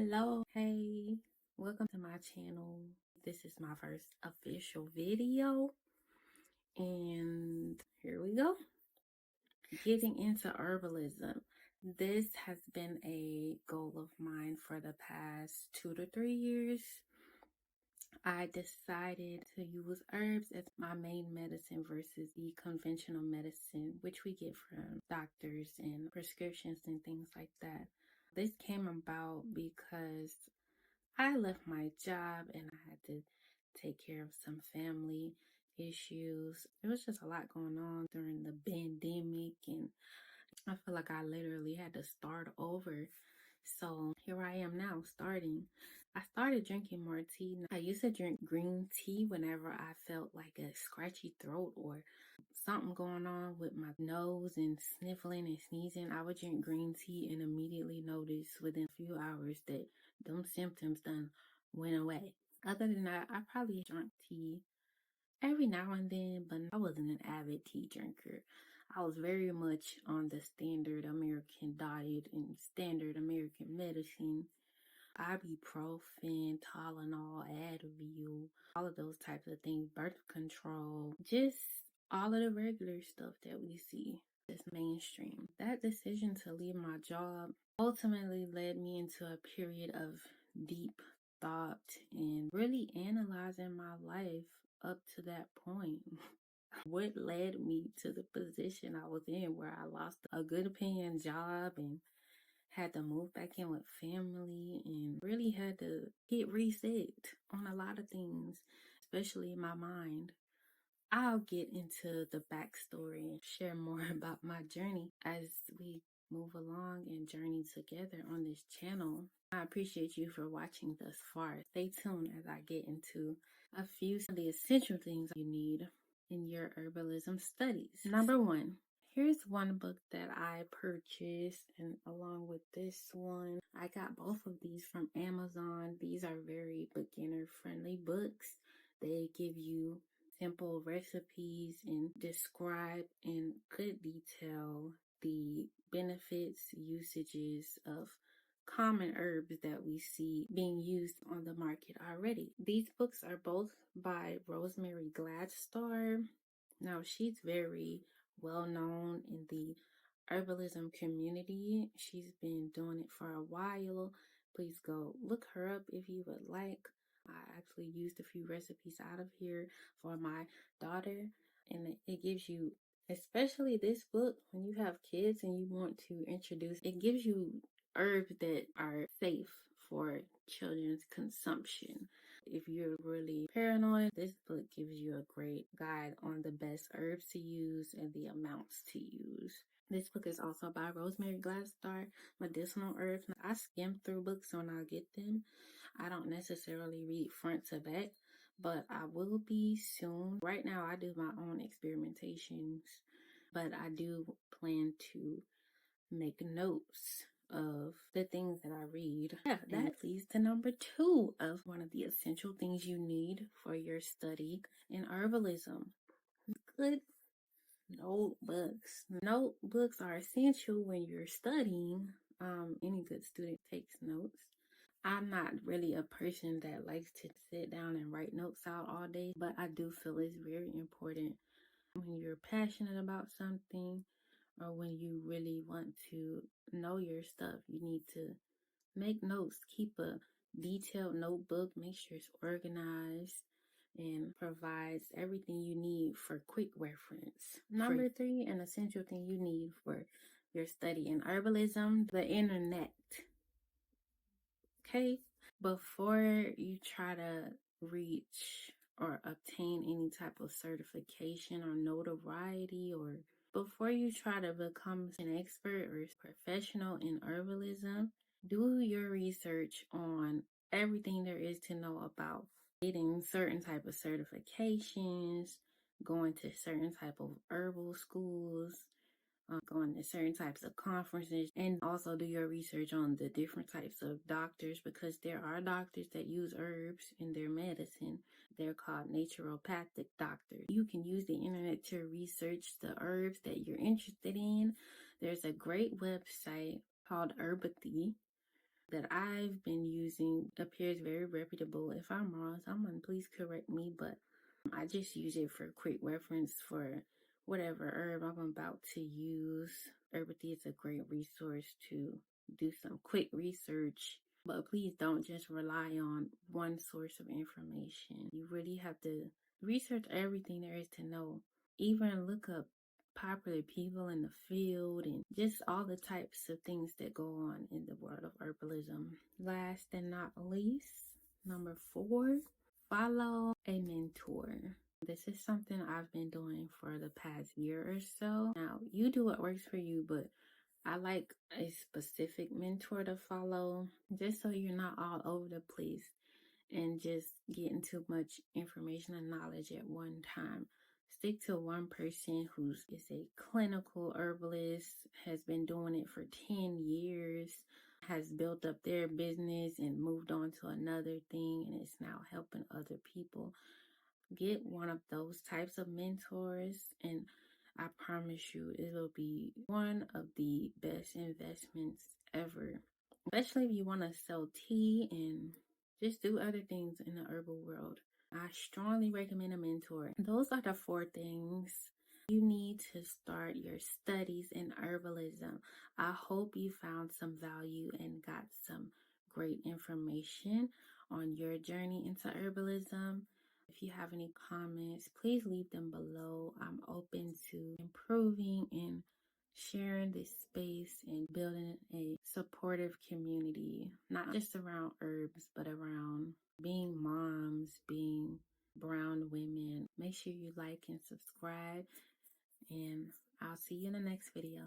Hello, hey, welcome to my channel. This is my first official video, and here we go. Getting into herbalism. This has been a goal of mine for the past 2 to 3 years. I decided to use herbs as my main medicine versus the conventional medicine, which we get from doctors and prescriptions and things like that. This came about because I left my job and I had to take care of some family issues. It was just a lot going on during the pandemic, and I feel like I literally had to start over. So here I am now starting. I started drinking more tea. I used to drink green tea whenever I felt like a scratchy throat or something going on with my nose and sniffling and sneezing. I would drink green tea and immediately notice within a few hours that them symptoms done went away. Other than that, I probably drank tea every now and then, but I wasn't an avid tea drinker. I was very much on the standard American diet and standard American medicine. Ibuprofen, Tylenol, Advil, all of those types of things, birth control, just all of the regular stuff that we see. It's mainstream. That decision to leave my job ultimately led me into a period of deep thought and really analyzing my life up to that point. What led me to the position I was in where I lost a good paying job and had to move back in with family and really had to hit reset on a lot of things, especially my mind. I'll get into the backstory and share more about my journey as we move along and journey together on this channel. I appreciate you for watching thus far. Stay tuned as I get into a few of the essential things you need in your herbalism studies. Number one, here's one book that I purchased, and along with this one, I got both of these from Amazon. These are very beginner friendly books. They give you simple recipes and describe in good detail the benefits, usages of common herbs that we see being used on the market already. These books are both by Rosemary Gladstar. Now, she's very well known in the herbalism community. She's been doing it for a while. Please go look her up if you would like. I actually used a few recipes out of here for my daughter, and it gives you, especially this book, when you have kids and you want to introduce, it gives you herbs that are safe for children's consumption. If you're really paranoid, this book gives you a great guide on the best herbs to use and the amounts to use. This book is also by Rosemary Gladstar, Medicinal Herbs. I skim through books when I get them. I don't necessarily read front to back, but I will be soon. Right now, I do my own experimentations, but I do plan to make notes of the things that I read. Yeah, that leads to number two of one of the essential things you need for your study in herbalism. Good notebooks. Notebooks are essential when you're studying. Any good student takes notes. I'm not really a person that likes to sit down and write notes out all day, but I do feel it's very important when you're passionate about something or when you really want to know your stuff. You need to make notes, keep a detailed notebook, make sure it's organized, and provides everything you need for quick reference. Number three, an essential thing you need for your study in herbalism, the internet. Okay? Before you try to reach or obtain any type of certification or notoriety, or before you try to become an expert or professional in herbalism, do your research on everything there is to know about getting certain type of certifications, going to certain type of herbal schools, going to certain types of conferences, and also do your research on the different types of doctors, because there are doctors that use herbs in their medicine. They're called naturopathic doctors. You can use the internet to research the herbs that you're interested in. There's a great website called Herbalist. that I've been using appears very reputable. If I'm wrong, someone please correct me, but I just use it for quick reference for whatever herb I'm about to use. Herbalism is a great resource to do some quick research, but please don't just rely on one source of information. You really have to research everything there is to know. Even look up popular people in the field and just all the types of things that go on in the world of herbalism. Last and not least, number 4, follow a mentor. This is something I've been doing for the past year or so. Now, you do what works for you, but I like a specific mentor to follow just so you're not all over the place and just getting too much information and knowledge at one time. Stick to one person who is a clinical herbalist, has been doing it for 10 years, has built up their business and moved on to another thing and is now helping other people. Get one of those types of mentors, and I promise you it'll be one of the best investments ever. Especially if you want to sell tea and just do other things in the herbal world. I strongly recommend a mentor. Those are the 4 things you need to start your studies in herbalism. I hope you found some value and got some great information on your journey into herbalism. If you have any comments, please leave them below. I'm open to improving and sharing this space and building a supportive community, not just around herbs, but around being moms, being brown women. Make sure you like and subscribe, and I'll see you in the next video.